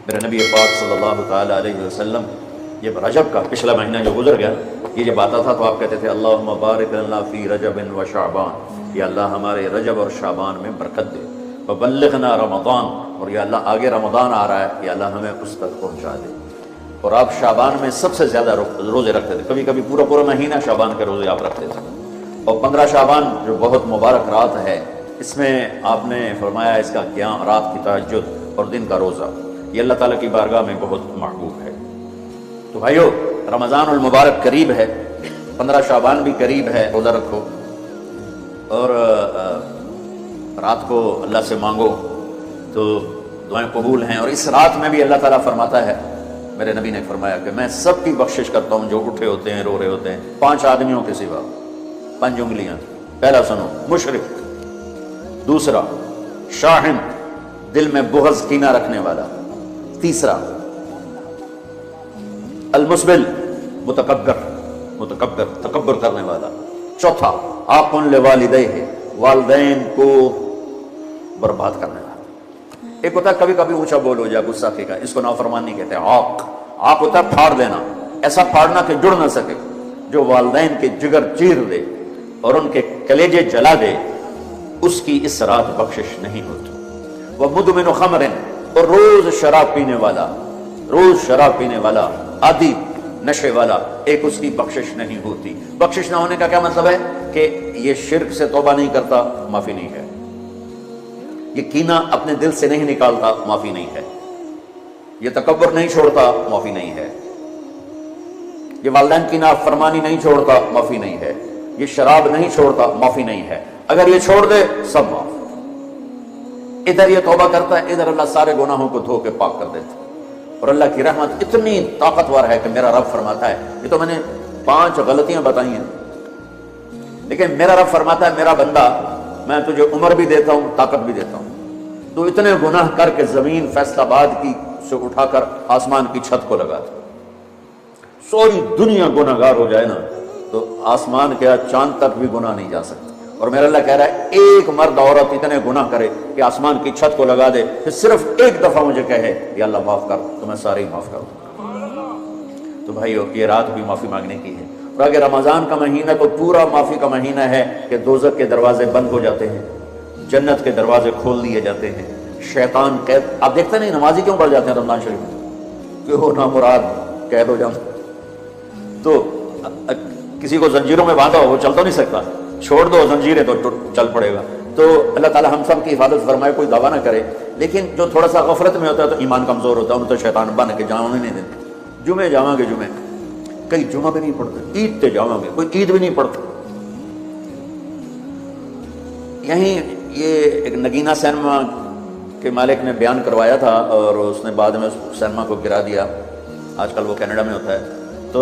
میرے نبی پاک صلی اللہ تعالیٰ علیہ وسلم یہ رجب کا پچھلا مہینہ جو گزر گیا یہ جب آتا تھا تو آپ کہتے تھے اللہم بارک لنا فی رجب و شعبان، یا اللہ ہمارے رجب اور شعبان میں برکت دے، وبلغنا رمضان، اور یا اللہ آگے رمضان آ رہا ہے، یا اللہ ہمیں اس تک پہنچا دے۔ اور آپ شعبان میں سب سے زیادہ روزے رکھتے تھے، کبھی کبھی پورا مہینہ شعبان کے روزے آپ رکھتے تھے۔ اور 15 شعبان جو بہت مبارک رات ہے، اس میں آپ نے فرمایا اس کا قیام، رات کی تہجد اور دن کا روزہ، یہ اللہ تعالیٰ کی بارگاہ میں بہت محبوب ہے۔ تو بھائیو رمضان المبارک قریب ہے، 15 شعبان بھی قریب ہے، روزہ رکھو اور رات کو اللہ سے مانگو تو دعائیں قبول ہیں۔ اور اس رات میں بھی اللہ تعالیٰ فرماتا ہے، میرے نبی نے فرمایا کہ میں سب کی بخشش کرتا ہوں جو اٹھے ہوتے ہیں، رو رہے ہوتے ہیں، 5 آدمیوں کے سوا، 5 انگلیاں۔ پہلا سنو، مشرک، دوسرا شاہن، دل میں بغض کینہ رکھنے والا، تیسرا المسبل، متکبر تکبر کرنے والا، چوتھا عاق لوالدیہ، والدین کو برباد کرنے والا۔ ایک ہوتا ہے کبھی کبھی اونچا بول ہو جائے، غصہ کا، اس کو نافرمانی کہتے ہیں۔ عاق ہوتا ہے پھاڑ دینا، ایسا پھاڑنا کہ جڑ نہ سکے، جو والدین کے جگر چیر دے اور ان کے کلیجے جلا دے، اس کی اس رات بخشش نہیں ہوتی۔ وہ مدمن خمر، اور روز شراب پینے والا، عادی نشے والا، ایک اس کی بخشش نہیں ہوتی۔ بخشش نہ ہونے کا کیا مطلب ہے؟ کہ یہ شرک سے توبہ نہیں کرتا، معافی نہیں ہے، یہ کینہ اپنے دل سے نہیں نکالتا، معافی نہیں ہے، یہ تکبر نہیں چھوڑتا، معافی نہیں ہے، یہ والدین کی نافرمانی نہیں چھوڑتا، معافی نہیں ہے، یہ شراب نہیں چھوڑتا، معافی نہیں ہے۔ اگر یہ چھوڑ دے سب معاف۔ ادھر یہ توبہ کرتا ہے، ادھر اللہ سارے گناہوں کو دھو کے پاک کر دیتا ہے۔ اور اللہ کی رحمت اتنی طاقتور ہے کہ میرا رب فرماتا ہے، یہ تو میں نے 5 غلطیاں بتائی ہیں، لیکن میرا رب فرماتا ہے میرا بندہ میں تجھے عمر بھی دیتا ہوں، طاقت بھی دیتا ہوں، تو اتنے گناہ کر کے زمین فیصل آباد کی سے اٹھا کر آسمان کی چھت کو لگا دے، ساری دنیا گناہ گار ہو جائے نا تو آسمان کے چاند تک بھی گناہ نہیں جا سکتا۔ اور میرا اللہ کہہ رہا ہے ایک مرد عورت اتنے گناہ کرے کہ آسمان کی چھت کو لگا دے، پھر صرف ایک دفعہ مجھے کہے یا اللہ معاف کر، تو میں سارے ہی معاف کر دوں۔ تو بھائیو یہ رات بھی معافی مانگنے کی ہے۔ اور اگر رمضان کا مہینہ تو پورا معافی کا مہینہ ہے کہ دوزخ کے دروازے بند ہو جاتے ہیں، جنت کے دروازے کھول دیے جاتے ہیں، شیطان قید، آپ دیکھتے نہیں نمازی کیوں پڑھ جاتے ہیں رمضان شریف میں؟ کہ وہ نامراد قید ہو جاتا، تو کسی کو زنجیروں میں باندھا ہو وہ چل تو نہیں سکتا، چھوڑ دو زنجیریں تو چل پڑے گا۔ تو اللہ تعالیٰ ہم سب کی حفاظت فرمائے، کوئی دعویٰ نہ کرے، لیکن جو تھوڑا سا غفلت میں ہوتا ہے تو ایمان کمزور ہوتا ہے، انہوں تو شیطان بن کے جاؤں نہیں دیتے۔ جمعے جاواں گے، جمعے کئی جمعہ بھی نہیں پڑھتے، عید تے جاواں گے، کوئی عید بھی نہیں پڑھتا۔ یہیں یہ ایک نگینہ سینما کے مالک نے بیان کروایا تھا اور اس نے بعد میں اس سینما کو گرا دیا، آج کل وہ کینیڈا میں ہوتا ہے۔ تو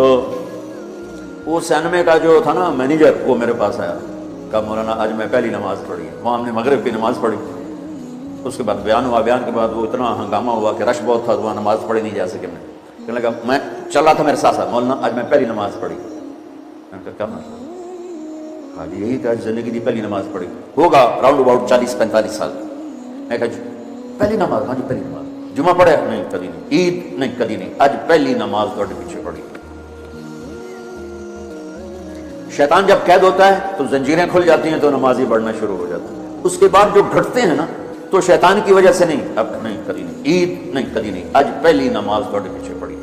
وہ سینمے کا جو تھا نا مینیجر، وہ میرے پاس آیا، کہا مولانا آج میں پہلی نماز پڑھی ہے، وہاں ہم نے مغرب کی نماز پڑھی، اس کے بعد بیان ہوا، بیان کے بعد وہ اتنا ہنگامہ ہوا کہ رش بہت تھا، وہاں نماز پڑھی نہیں جا سکے۔ میں کہنے لگا، میں چل رہا تھا میرے ساتھ ساتھ، مولانا آج میں پہلی نماز پڑھی۔ میں نے کہا کیا کہا جی یہی کہ زندگی کی پہلی نماز پڑھی، ہوگا راؤنڈ اباؤٹ 40-45 سال۔ میں کہا جی پہلی نماز؟ ہاں جی پہلی نماز۔ جمعہ پڑھے؟ نہیں کبھی نہیں۔ عید؟ نہیں کبھی نہیں۔ آج پہلی نماز تھوڑے پیچھے پڑھی۔ شیطان جب قید ہوتا ہے تو زنجیریں کھل جاتی ہیں تو نمازی بڑھنا شروع ہو جاتا ہے۔ اس کے بعد جو گھٹتے ہیں نا تو شیطان کی وجہ سے نہیں، اب نہیں کبھی نہیں، عید نہیں کبھی نہیں، آج پہلی نماز تھوڑے پیچھے پڑھی۔